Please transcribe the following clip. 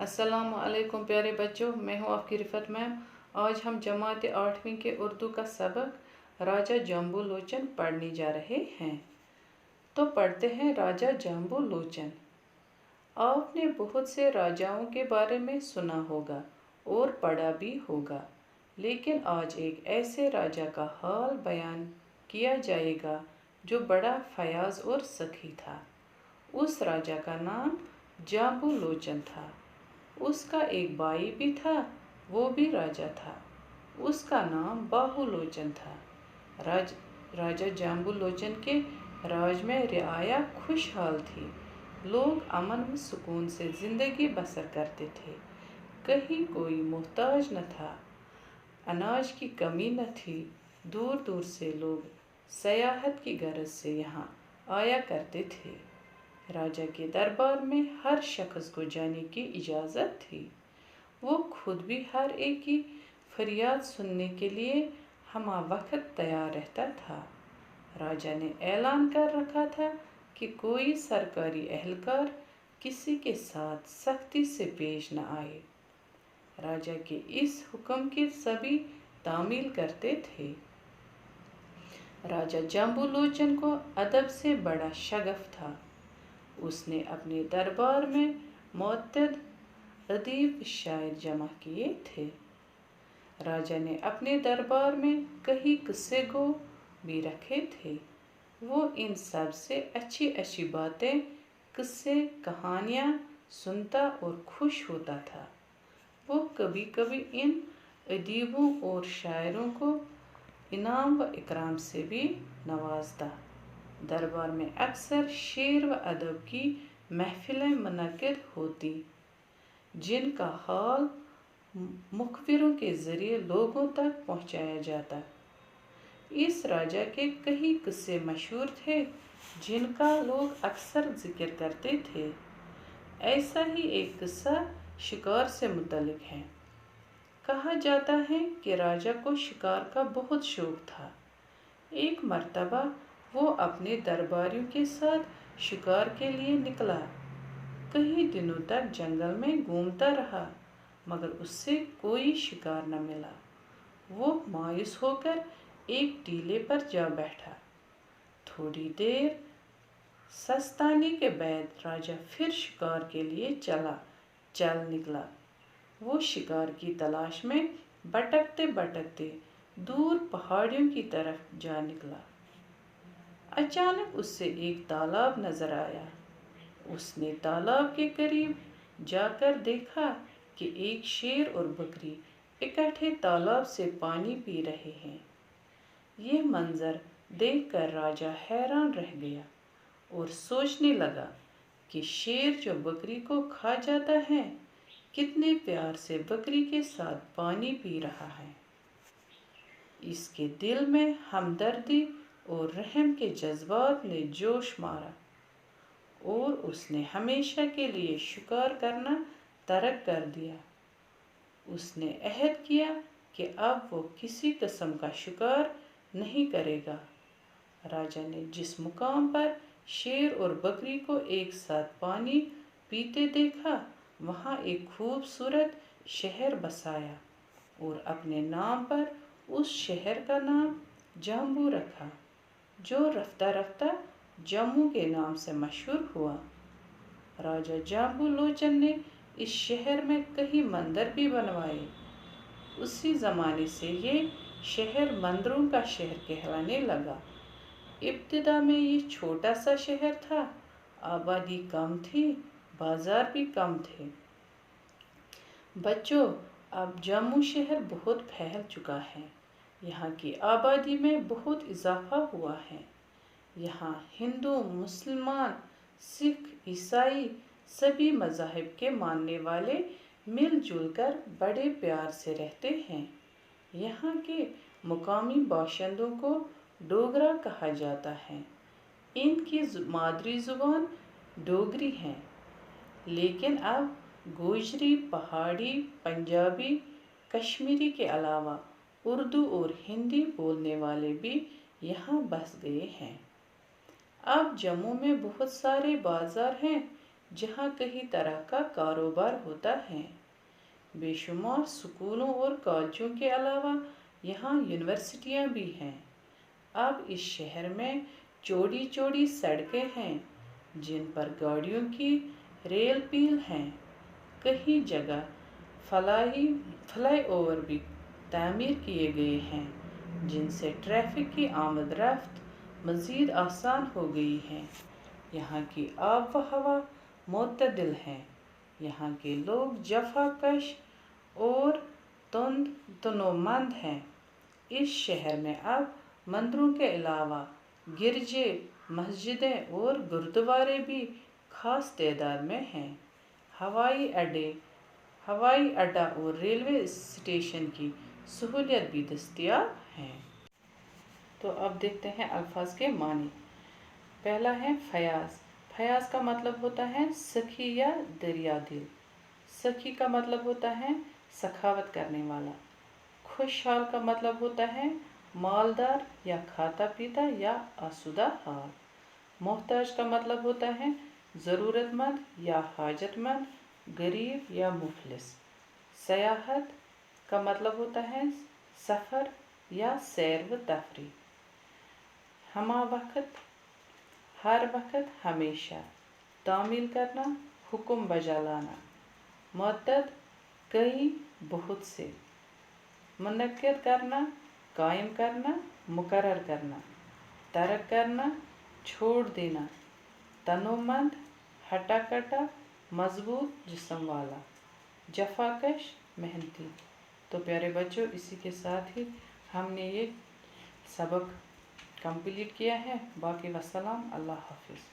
अस्सलाम वालेकुम प्यारे बच्चों, मैं हूँ आपकी रिफत मैम। आज हम जमात 8वीं के उर्दू का सबक राजा जाम्बू लोचन पढ़ने जा रहे हैं। तो पढ़ते हैं राजा जाम्बू लोचन। आपने बहुत से राजाओं के बारे में सुना होगा और पढ़ा भी होगा, लेकिन आज एक ऐसे राजा का हाल बयान किया जाएगा जो बड़ा फयाज और सखी था। उस राजा का नाम जाम्बू लोचन था। उसका एक भाई भी था, वो भी राजा था। उसका नाम बाहु लोचन था। राजा जाम्बू लोचन के राज में रियाया खुशहाल थी। लोग अमन व सुकून से जिंदगी बसर करते थे। कहीं कोई मोहताज न था, अनाज की कमी न थी। दूर दूर से लोग सयाहत की गरज से यहाँ आया करते थे। राजा के दरबार में हर शख्स को जाने की इजाज़त थी। वो खुद भी हर एक की फरियाद सुनने के लिए हमा वक्त तैयार रहता था। राजा ने ऐलान कर रखा था कि कोई सरकारी एहलकार किसी के साथ सख्ती से पेश न आए। राजा के इस हुक्म की सभी तामील करते थे। राजा जाम्बू लोचन को अदब से बड़ा शगफ था। उसने अपने दरबार में मुअत्तद अदीब शायर जमा किए थे। राजा ने अपने दरबार में कई किस्से गो भी रखे थे। वो इन सब से अच्छी अच्छी बातें, किस्से, कहानियाँ सुनता और खुश होता था। वो कभी कभी इन अदीबों और शायरों को इनाम व इकराम से भी नवाजता। दरबार में अक्सर शेर व अदब की महफिलें मुनक्किद होती, जिनका हाल मुखबिरों के ज़रिए लोगों तक पहुंचाया जाता। इस राजा के कई किस्से मशहूर थे, जिनका लोग अक्सर जिक्र करते थे। ऐसा ही एक किस्सा शिकार से मुतल्लिक है। कहा जाता है कि राजा को शिकार का बहुत शौक था। एक मर्तबा वो अपने दरबारियों के साथ शिकार के लिए निकला। कई दिनों तक जंगल में घूमता रहा, मगर उससे कोई शिकार न मिला। वो मायूस होकर एक टीले पर जा बैठा। थोड़ी देर सस्ताने के बाद राजा फिर शिकार के लिए चल निकला। वो शिकार की तलाश में भटकते भटकते दूर पहाड़ियों की तरफ जा निकला। अचानक उससे एक तालाब नजर आया। उसने तालाब के करीब जाकर देखा कि एक शेर और बकरी इकट्ठे तालाब से पानी पी रहे हैं। ये मंजर देखकर राजा हैरान रह गया और सोचने लगा कि शेर जो बकरी को खा जाता है, कितने प्यार से बकरी के साथ पानी पी रहा है। इसके दिल में हमदर्दी और रहम के जज्बात ने जोश मारा और उसने हमेशा के लिए शिकार करना तर्क कर दिया। उसने अहद किया कि अब वो किसी किस्म का शिकार नहीं करेगा। राजा ने जिस मुकाम पर शेर और बकरी को एक साथ पानी पीते देखा, वहाँ एक खूबसूरत शहर बसाया और अपने नाम पर उस शहर का नाम जाम्बू रखा, जो रफ्ता रफ्ता जम्मू के नाम से मशहूर हुआ। राजा जाम्बू लोचन ने इस शहर में कई मंदिर भी बनवाए। उसी ज़माने से ये शहर मंदिरों का शहर कहलाने लगा। इब्तिदा में ये छोटा सा शहर था, आबादी कम थी, बाजार भी कम थे। बच्चों, अब जम्मू शहर बहुत फैल चुका है। यहाँ की आबादी में बहुत इजाफा हुआ है। यहाँ हिंदू, मुसलमान, सिख, ईसाई सभी मज़ाहिब के मानने वाले मिलजुल कर बड़े प्यार से रहते हैं। यहाँ के मुकामी बाशिंदों को डोगरा कहा जाता है। इनकी मादरी ज़ुबान डोगरी है, लेकिन अब गोजरी, पहाड़ी, पंजाबी, कश्मीरी के अलावा उर्दू और हिंदी बोलने वाले भी यहाँ बस गए हैं। अब जम्मू में बहुत सारे बाजार हैं, जहाँ कई तरह का कारोबार होता है। बेशुमार स्कूलों और कॉलेजों के अलावा यहाँ यूनिवर्सिटियाँ भी हैं। अब इस शहर में चौड़ी चौड़ी सड़कें हैं जिन पर गाड़ियों की रेल पील हैं। कई जगह फ्लाई ओवर भी तामीर किए गए हैं जिनसे ट्रैफिक की आमद रफ्त मज़ीद आसान हो गई है। यहाँ की आब व हवा मुतदिल है। यहाँ के लोग जफाकश और तनोमंद हैं। इस शहर में अब मंदिरों के अलावा गिरजे, मस्जिदें और गुरुद्वारे भी खास तादाद में हैं। हवाई अड्डा और रेलवे स्टेशन की सहूलियत भी दस्तयाब हैं। तो अब देखते हैं अल्फाज के मानी। पहला है फयाज। फयाज का मतलब होता है सखी या दरिया दिल। सखी का मतलब होता है सखावत करने वाला। खुशहाल का मतलब होता है मालदार या खाता पीता या आसूदा हाल। मोहताज का मतलब होता है ज़रूरतमंद या हाजतमंद, गरीब या मुफलिस। सयाहत का मतलब होता है सफ़र या सैर व तफरी। हमा वक्त, हर वक्त, हमेशा। तामील करना, हुक्म बजा लाना। मुअद्दद, कई, बहुत से। मुनक्किद करना, कायम करना, मुकर्रर करना। तर्क करना, छोड़ देना। तनोमंद, हटा कटा, मजबूत, जिस्म वाला। जफाकश, मेहनती। तो प्यारे बच्चों, इसी के साथ ही हमने ये सबक कंप्लीट किया है। बाकी वस्सलाम, अल्लाह हाफिज़।